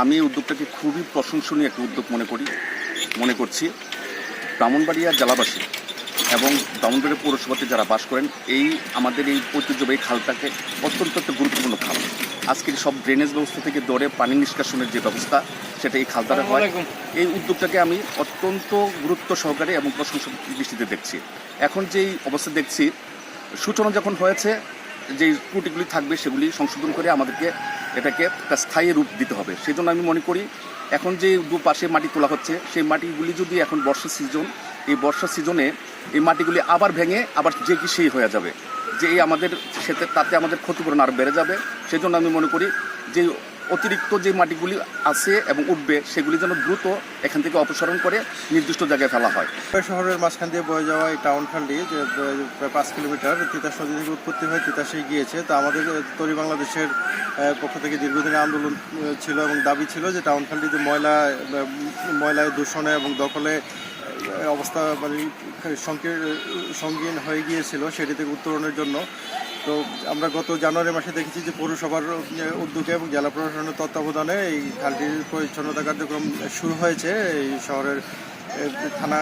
আমি এই উদ্যোগটাকে খুবই প্রশংসনীয় একটা উদ্যোগ মনে করছি। ব্রাহ্মণবাড়িয়া জেলাবাসী এবং ব্রাহ্মণবাড়িয়া পৌরসভাতে যারা বাস করেন, আমাদের এই ঐতিহ্যবাহী খালটাকে অত্যন্ত একটা গুরুত্বপূর্ণ খাল। আজকের সব ড্রেনেজ ব্যবস্থা থেকে ধরে পানি নিষ্কাশনের যে ব্যবস্থা, সেটা এই খাল দ্বারা হয়। এই উদ্যোগটাকে আমি অত্যন্ত গুরুত্ব সহকারে এবং প্রশংসা দৃষ্টিতে দেখছি। এখন যেই অবস্থা দেখছি, সূচনা যখন হয়েছে, যেই ত্রুটিগুলি থাকবে সেগুলি সংশোধন করে আমাদেরকে এটাকে একটা স্থায়ী রূপ দিতে হবে। সেই জন্য আমি মনে করি এখন যে দুপাশে মাটি তোলা হচ্ছে, সেই মাটিগুলি যদি এখন এই বর্ষা সিজনে এই মাটিগুলি আবার ভেঙে আবার যে কি সেই হয়ে যাবে, যে আমাদের তাতে আমাদের ক্ষতিপূরণ আরও বেড়ে যাবে। সেই জন্য আমি মনে করি যে অতিরিক্ত যে মাটিগুলি আছে এবং উঠবে, সেগুলি যেন দ্রুত এখান থেকে অপসারণ করে নির্দিষ্ট জায়গায় ফেলা হয়। শহরের মাঝখান দিয়ে বয়ে যাওয়া এই টাউন খালটি যে প্রায় 5 কিলোমিটার তিতাস নদী থেকে উৎপত্তি হয়ে তিতাসে গিয়েছে। তো আমাদের তরি বাংলাদেশের পক্ষ থেকে দীর্ঘদিনের আন্দোলন ছিল এবং দাবি ছিল যে টাউন খালটি যে ময়লায় দূষণে এবং দখলে অবস্থা মানে সঙ্গীন হয়ে গিয়েছিল, সেটি থেকে উত্তরণের জন্য। তো আমরা গত জানুয়ারি মাসে দেখেছি যে পৌরসভার উদ্যোগে এবং জেলা প্রশাসনের তত্ত্বাবধানে এই খালটির পরিচ্ছন্নতা কার্যক্রম শুরু হয়েছে এই শহরের থানা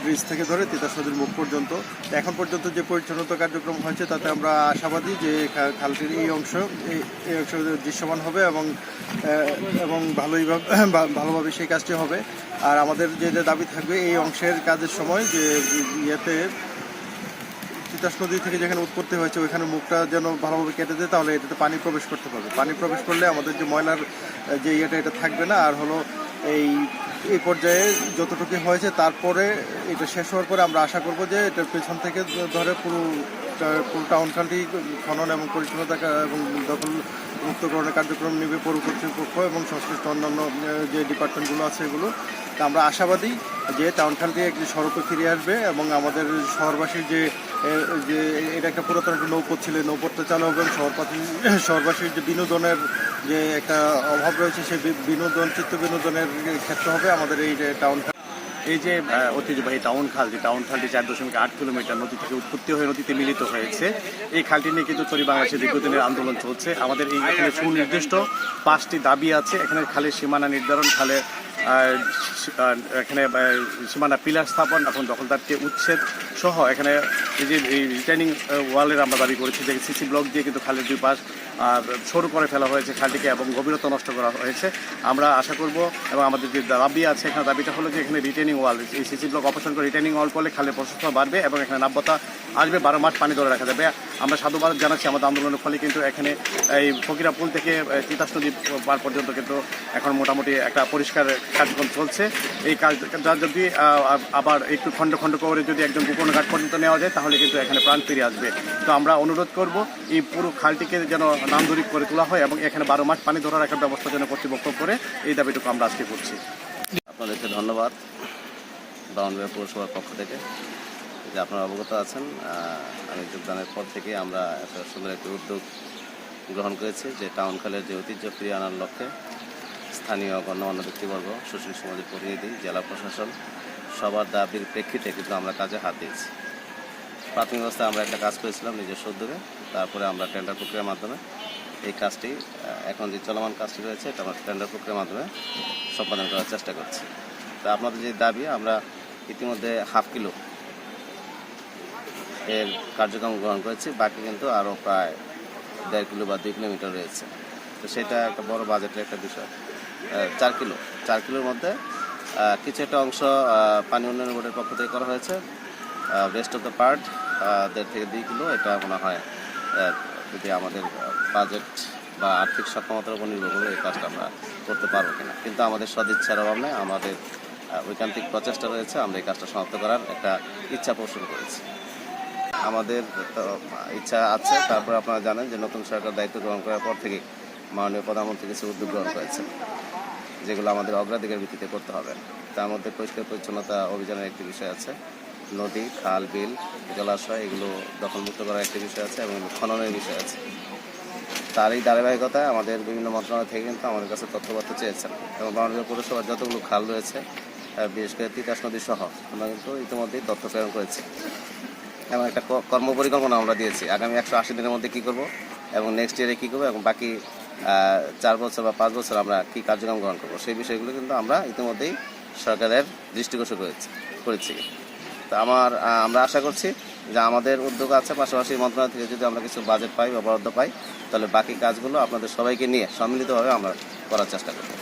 ব্রিজ থেকে ধরে তিতাস নদীর মুখ পর্যন্ত। এখন পর্যন্ত যে পরিচ্ছন্নতা কার্যক্রম হয়েছে তাতে আমরা আশাবাদী যে খালটির এই অংশ দৃশ্যমান হবে এবং ভালোভাবে সেই কাজটি হবে। আর আমাদের যে দাবি থাকবে এই অংশের কাজের সময় যে তিতাস নদী থেকে যেখানে উৎপত্তি হয়েছে ওইখানে মুখটা যেন ভালোভাবে কেটে দেয়, তাহলে এটাতে পানি প্রবেশ করতে পারবে। পানি প্রবেশ করলে আমাদের যে ময়লার যে এটা থাকবে না। আর হলো এই পর্যায়ে যতটুকু হয়েছে তারপরে এটা শেষ হওয়ার পরে আমরা আশা করব যে এটার পেছন থেকে ধরে পুরো টাউন খালটি খনন এবং পরিচ্ছন্নতা এবং দখল মুক্তকরণের কার্যক্রম নেবে পৌর কর্তৃপক্ষ এবং সংশ্লিষ্ট অন্যান্য যে ডিপার্টমেন্টগুলো আছে এগুলো। তা আমরা আশাবাদী যে টাউন খালটি একটি সড়কে ফিরে আসবে এবং আমাদের শহরবাসীর যে এটা একটা পুরাতন একটা নৌপথ ছিল, নৌপথটা চালু হবে এবং শহরবাসীর যে বিনোদনের যে একটা অভাব রয়েছে সেই চিত্ত বিনোদনের ক্ষেত্র হবে আমাদের এই যে টাউন খাল। এই যে ঐতিহ্যবাহী টাউন খালটি 4.8 কিলোমিটার নদী থেকে উৎপত্তি হয়ে নদীতে মিলিত হয়েছে। এই খালটি নিয়ে কিন্তু তরি বাংলাদেশের দীর্ঘদিনের আন্দোলন চলছে। আমাদের এখানে সুনির্দিষ্ট 5টি দাবি আছে। এখানে খালের সীমানা নির্ধারণ, এখানে সীমানা পিলার স্থাপন এবং দখলদারকে উচ্ছেদ সহ এখানে এই যে রিটার্নিং ওয়ালের আমরা দাবি করেছি যে সিসি ব্লক দিয়ে কিন্তু খালের দুই পাশ সরু করে ফেলা হয়েছে খালটিকে এবং গভীরতা নষ্ট করা হয়েছে। আমরা আশা করব এবং আমাদের যে দাবি আছে, এখানে দাবিটা হলো যে এখানে রিটার্নিং ওয়াল, এই সিসি ব্লক অপসারণ করে রিটার্নিং ওয়াল করলে খালের প্রশস্ত বাড়বে এবং এখানে নাব্যতা আসবে, 12 মাস পানি ধরে রাখা যাবে। আমরা সাধুবাদ জানাচ্ছি আমাদের আন্দোলনের ফলে কিন্তু এখানে এই ফকিরা পুল থেকে তিতাস নদী পার পর্যন্ত কিন্তু এখন মোটামুটি একটা পরিষ্কার কার্যক্রম চলছে। এই কাজটা যদি আবার একটু খণ্ড খণ্ড করে যদি একজন গোপন ঘাট পর্যন্ত নেওয়া যায় তাহলে কিন্তু এখানে প্রাণ ফিরে আসবে। তো আমরা অনুরোধ করব এই পুরো খালটিকে যেন নান্দরিক করে তোলা হয় এবং এখানে 12 মাস পানি ধরে রাখার ব্যবস্থা যেন কর্তৃপক্ষ করে, এই দাবিটুকু আমরা আজকে করছি। আপনাদেরকে ধন্যবাদ ব্রাহ্মণবাড়িয়া পৌরসভার পক্ষ থেকে যে আপনারা অবগত আছেন। আমি যোগদানের পর থেকে আমরা এত সুন্দর একটি উদ্যোগ গ্রহণ করেছি যে টাউন খালের যে ঐতিহ্য ফিরিয়ে আনার লক্ষ্যে স্থানীয় গণ্যমান্য ব্যক্তিবর্গ, সুশীল সমাজের প্রতিনিধি, জেলা প্রশাসন সবার দাবির প্রেক্ষিতে কিন্তু আমরা কাজে হাত দিয়েছি। প্রাথমিক অবস্থায় আমরা একটা কাজ করেছিলাম নিজস্ব উদ্যোগে, তারপরে আমরা টেন্ডার প্রক্রিয়ার মাধ্যমে এই কাজটি, এখন যে চলমান কাজটি রয়েছে এটা আমরা টেন্ডার প্রক্রিয়ার মাধ্যমে সম্পাদন করার চেষ্টা করছি। তো আপনাদের যে দাবি, আমরা ইতিমধ্যে 1/2 কিলো এর কার্যক্রম গ্রহণ করেছি, বাকি কিন্তু আরও প্রায় 1.5 কিলো বা 2 কিলোমিটার রয়েছে। তো সেটা একটা বড় বাজেটের একটা বিষয়। 4 কিলোর মধ্যে কিছু একটা অংশ পানি উন্নয়ন বোর্ডের পক্ষ থেকে করা হয়েছে। রেস্ট অফ দ্য পার্ট 1.5 থেকে 2 কিলো, এটা মনে হয় যদি আমাদের বাজেট বা আর্থিক সক্ষমতার উপর নির্ভর করে এই কাজটা আমরা করতে পারবো কিনা। কিন্তু আমাদের সদিচ্ছার অভাব নেই, আমাদের ঐকান্তিক প্রচেষ্টা রয়েছে। আমরা এই কাজটা সমাপ্ত করার একটা ইচ্ছা পোষণ করেছি। আমাদের ইচ্ছা আছে। তারপরে আপনারা জানেন যে নতুন সরকার দায়িত্ব গ্রহণ করার পর থেকে মাননীয় প্রধানমন্ত্রী কিছু উদ্যোগ গ্রহণ করেছে, যেগুলো আমাদের অগ্রাধিকার ভিত্তিতে করতে হবে। তার মধ্যে পরিষ্কার পরিচ্ছন্নতা অভিযানের একটি বিষয় আছে, নদী, খাল, বিল, জলাশয় এগুলো দখলমুক্ত করার একটি বিষয় আছে এবং খননের বিষয় আছে। তার এই ধারাবাহিকতায় আমাদের বিভিন্ন মন্ত্রণালয় থেকে কিন্তু আমাদের কাছে তথ্যপত্র চেয়েছেন এবং ব্রাহ্মণবাড়িয়া পৌরসভার যতগুলো খাল রয়েছে, বিশেষ করে তিতাস নদী সহ আমরা কিন্তু ইতিমধ্যেই তথ্য প্রেরণ করেছি এবং একটা কর্মপরিকল্পনা আমরা দিয়েছি। আগামী 180 দিনের মধ্যে কী করব এবং নেক্সট ইয়ারে কী করবো এবং বাকি 4 বছর বা 5 বছর আমরা কী কার্যক্রম গ্রহণ করবো সেই বিষয়গুলো কিন্তু আমরা ইতিমধ্যেই সরকারের দৃষ্টিগোচর করেছি। তো আমরা আশা করছি যে আমাদের উদ্যোগ আছে, পাশাপাশি মন্ত্রণালয় থেকে যদি আমরা কিছু বাজেট পাই বা বরাদ্দ পাই তাহলে বাকি কাজগুলো আপনাদের সবাইকে নিয়ে সম্মিলিতভাবে আমরা করার চেষ্টা করব।